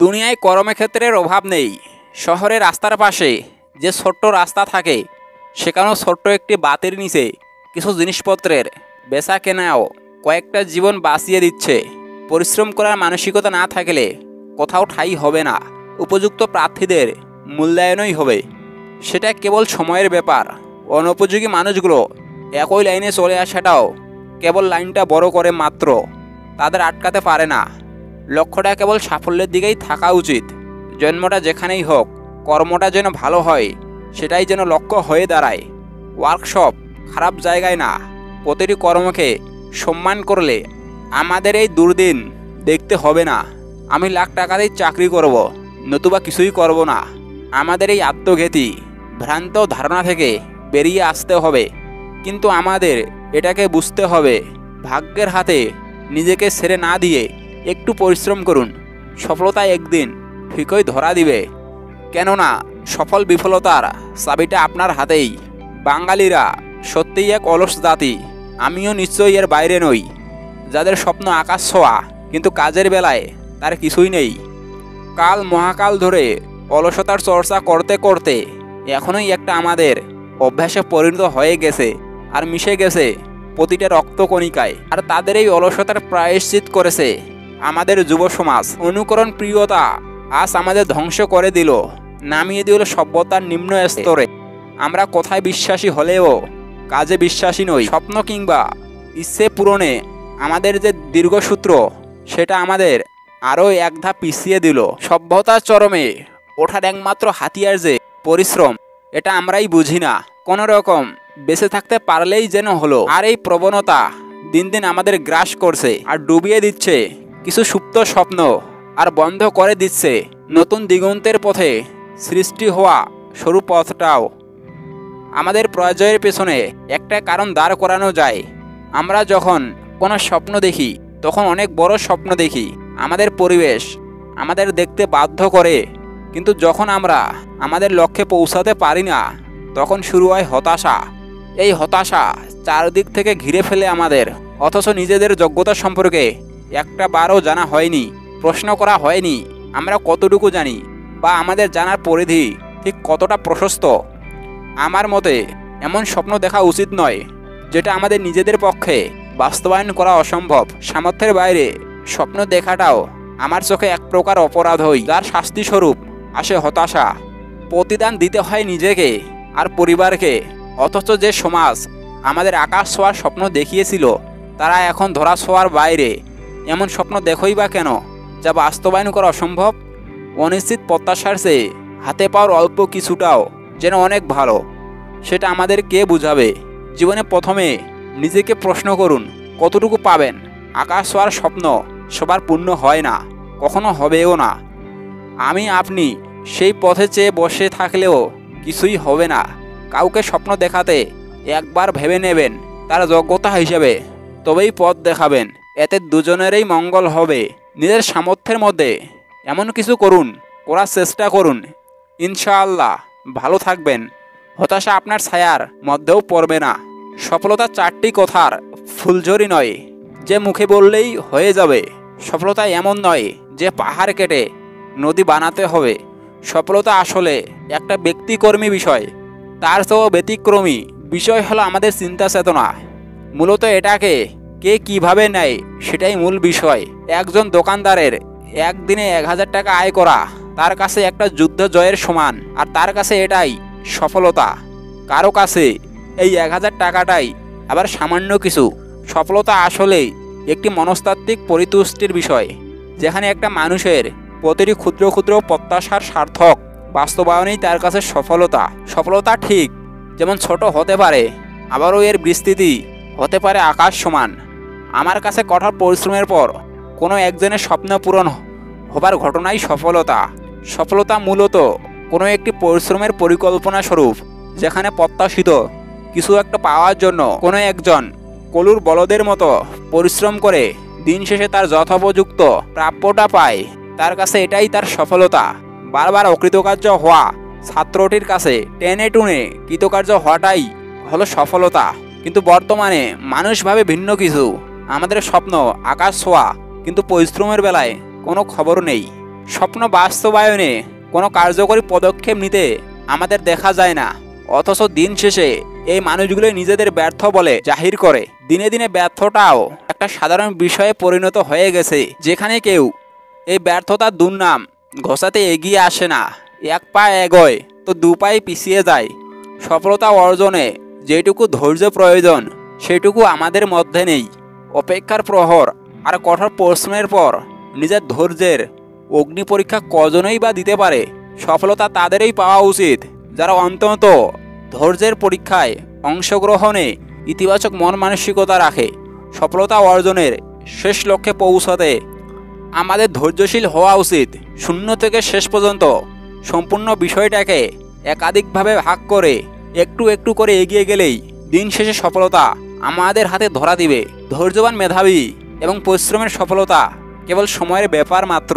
দুনিয়ায় কর্মক্ষেত্রের অভাব নেই। শহরের রাস্তার পাশে যে ছোট্ট রাস্তা থাকে, সেখানেও ছোট্ট একটি বাতির নিচে কিছু জিনিসপত্রের বেচা কেনাও কয়েকটা জীবন বাঁচিয়ে দিচ্ছে। পরিশ্রম করার মানসিকতা না থাকলে কোথাও ঠাঁই হবে না, উপযুক্ত প্রার্থীদের মূল্যায়নই হবে। সেটা কেবল সময়ের ব্যাপার। অনুপযোগী মানুষগুলো একই লাইনে চলে আসাটাও কেবল লাইনটা বড় করে মাত্র, তাদের আটকাতে পারে না। লক্ষ্যটা কেবল সাফল্যের দিকেই থাকা উচিত। জন্মটা যেখানেই হোক, কর্মটা যেন ভালো হয়, সেটাই যেন লক্ষ্য হয়ে দাঁড়ায়। ওয়ার্কশপ খারাপ জায়গায় না, প্রতিটি কর্মকে সম্মান করলে আমাদের এই দুর্দিন দেখতে হবে না। আমি লাখ টাকাতেই চাকরি করব, নতুবা কিছুই করব না। আমাদের এই আত্মঘাতী ভ্রান্ত ধারণা থেকে বেরিয়ে আসতে হবে। কিন্তু আমাদের এটাকে বুঝতে হবে, ভাগ্যের হাতে নিজেকে ছেড়ে না দিয়ে একটু পরিশ্রম করুন। সফলতা একদিন ঠিকই ধরা দিবে। কেননা সফল বিফলতার চাবিটা আপনার হাতেই। বাঙালিরা সত্যিই এক অলস জাতি। আমিও নিশ্চয়ই এর বাইরে নই। যাদের স্বপ্ন আকাশ ছোঁয়া, কিন্তু কাজের বেলায় তার কিছুই নেই। কাল মহাকাল ধরে অলসতার চর্চা করতে করতে এখনই একটা আমাদের অভ্যাসে পরিণত হয়ে গেছে আর মিশে গেছে প্রতিটা রক্তকণিকায়। আর তাদের এই অলসতার প্রায়শ্চিত করেছে আমাদের যুব সমাজ। অনুকরণ প্রিয়তা আজ আমাদের ধ্বংস করে দিল, নামিয়ে দিল সভ্যতার নিম্ন স্তরে। আমরা কথায় বিশ্বাসী হলেও কাজে বিশ্বাসী নই। স্বপ্ন কিংবা ইচ্ছে পূরণে আমাদের যে দীর্ঘসূত্র, সেটা আমাদের আরও এক ধাপ পিছিয়ে দিল। সভ্যতার চরমে ওঠার একমাত্র হাতিয়ার যে পরিশ্রম, এটা আমরাই বুঝি না। কোনো রকম বেঁচে থাকতে পারলেই যেন হলো। আর এই প্রবণতা দিন দিন আমাদের গ্রাস করছে আর ডুবিয়ে দিচ্ছে কিছু সুপ্ত স্বপ্ন, আর বন্ধ করে দিচ্ছে নতুন দিগন্তের পথে সৃষ্টি হওয়া সরু পথটাও। আমাদের প্রয়োজনের পেছনে একটা কারণ দাঁড় করানো যায়। আমরা যখন কোনো স্বপ্ন দেখি, তখন অনেক বড় স্বপ্ন দেখি। আমাদের পরিবেশ আমাদের দেখতে বাধ্য করে। কিন্তু যখন আমরা আমাদের লক্ষ্যে পৌঁছাতে পারি না, তখন শুরু হয় হতাশা। এই হতাশা চারদিক থেকে ঘিরে ফেলে আমাদের, অথচ নিজেদের যোগ্যতা সম্পর্কে একটা বারও জানা হয়নি, প্রশ্ন করা হয়নি আমরা কতটুকু জানি, বা আমাদের জানার পরিধি ঠিক কতটা প্রশস্ত। আমার মতে এমন স্বপ্ন দেখা উচিত নয় যেটা আমাদের নিজেদের পক্ষে বাস্তবায়ন করা অসম্ভব। সামর্থ্যের বাইরে স্বপ্ন দেখাটাও আমার চোখে এক প্রকার অপরাধ হই, যার শাস্তিস্বরূপ আসে হতাশা। প্রতিদান দিতে হয় নিজেকে আর পরিবারকে। অথচ যে সমাজ আমাদের আকাশ ছোঁয়ার স্বপ্ন দেখিয়েছিল, তারা এখন ধরা ছোঁয়ার বাইরে। এমন স্বপ্ন দেখোই বা কেন যা বাস্তবায়ন করা অসম্ভব? অনিশ্চিত প্রত্যাশার চেয়ে হাতে পাওয়ার অল্প কিছুটাও যেন অনেক ভালো, সেটা আমাদের কে বুঝাবে? জীবনে প্রথমে নিজেকে প্রশ্ন করুন, কতটুকু পাবেন? আকাশ ছোঁয়ার স্বপ্ন সবার পূর্ণ হয় না, কখনো হবেও না। আপনি সেই পথে চেয়ে বসে থাকলেও কিছুই হবে না। কাউকে স্বপ্ন দেখাতে একবার ভেবে নেবেন তার যোগ্যতা হিসেবে, তবেই পথ দেখাবেন। এতে দুজনেরই মঙ্গল হবে। নিজের সামর্থ্যের মধ্যে এমন কিছু করুন, করার চেষ্টা করুন। ইনশাআল্লাহ ভালো থাকবেন। হতাশা আপনার ছায়ার মধ্যেও পড়বে না। সফলতা চারটি কথার ফুলঝুরি নয় যে মুখে বললেই হয়ে যাবে। সফলতা এমন নয় যে পাহাড় কেটে নদী বানাতে হবে। সফলতা আসলে একটা ব্যক্তিকর্মী বিষয়। তার চেয়েও ব্যতিক্রমী বিষয় হলো আমাদের চিন্তা চেতনা। মূলত এটাকে কে কিভাবে নেয় সেটাই মূল বিষয়। একজন দোকানদারের একদিনে 1000 টাকা আয় করা তার কাছে একটা যুদ্ধ জয়ের সমান, আর তার কাছে এটাই সফলতা। কারো কাছে এই 1000 টাকাটাই আবার সামান্য কিছু। সফলতা আসলেই একটি মনস্তাত্ত্বিক পরিতুষ্টির বিষয়, যেখানে একটা মানুষের প্রতিটি ক্ষুদ্র ক্ষুদ্র প্রত্যাশার সার্থক বাস্তবায়নেই তার কাছে সফলতা। সফলতা ঠিক যেমন ছোট হতে পারে, আবারও এর বিস্তৃতি হতে পারে আকাশ সমান। আমার কাছে কঠোর পরিশ্রমের পর কোনো একজনের স্বপ্ন পূরণ হবার ঘটনাই সফলতা। সফলতা মূলত কোনো একটি পরিশ্রমের পরিকল্পনা স্বরূপ, যেখানে প্রত্যাশিত কিছু একটা পাওয়ার জন্য কোনো একজন কলুর বলদের মতো পরিশ্রম করে দিন শেষে তার যথোপযুক্ত প্রাপ্যটা পায়। তার কাছে এটাই তার সফলতা। বারবার অকৃতকার্য হওয়া ছাত্রটির কাছে টেনে টুনে কৃতকার্য হওয়াটাই হলো সফলতা। কিন্তু বর্তমানে মানুষ ভাবে ভিন্ন কিছু। আমাদের স্বপ্ন আকাশ ছোঁয়া, কিন্তু পরিশ্রমের বেলায় কোনো খবর নেই। স্বপ্ন বাস্তবায়নে কোনো কার্যকরী পদক্ষেপ নিতে আমাদের দেখা যায় না, অথচ দিন শেষে এই মানুষগুলো নিজেদের ব্যর্থ বলে জাহির করে। দিনে দিনে ব্যর্থতাও একটা সাধারণ বিষয়ে পরিণত হয়ে গেছে, যেখানে কেউ এই ব্যর্থতার দুর্নাম ঘোষাতে এগিয়ে আসে না। এক পা এগোয় তো দু পায়ে পিছিয়ে যায়। সফলতা অর্জনে যেটুকু ধৈর্য প্রয়োজন সেটুকু আমাদের মধ্যে নেই। অপেক্ষার প্রহর আর কঠোর পরিশ্রমের পর নিজের ধৈর্যের অগ্নি পরীক্ষা কজনই বা দিতে পারে? সফলতা তাদেরই পাওয়া উচিত যারা অন্তত ধৈর্যের পরীক্ষায় অংশগ্রহণে ইতিবাচক মন মানসিকতা রাখে। সফলতা অর্জনের শেষ লক্ষ্যে পৌঁছাতে আমাদের ধৈর্যশীল হওয়া উচিত। শূন্য থেকে শেষ পর্যন্ত সম্পূর্ণ বিষয়টাকে একাধিকভাবে ভাগ করে একটু একটু করে এগিয়ে গেলেই দিন শেষে সফলতা আমাদের হাতে ধরা দিবে। ধৈর্যবান, মেধাবী এবং পরিশ্রমের সফলতা কেবল সময়ের ব্যাপার মাত্র।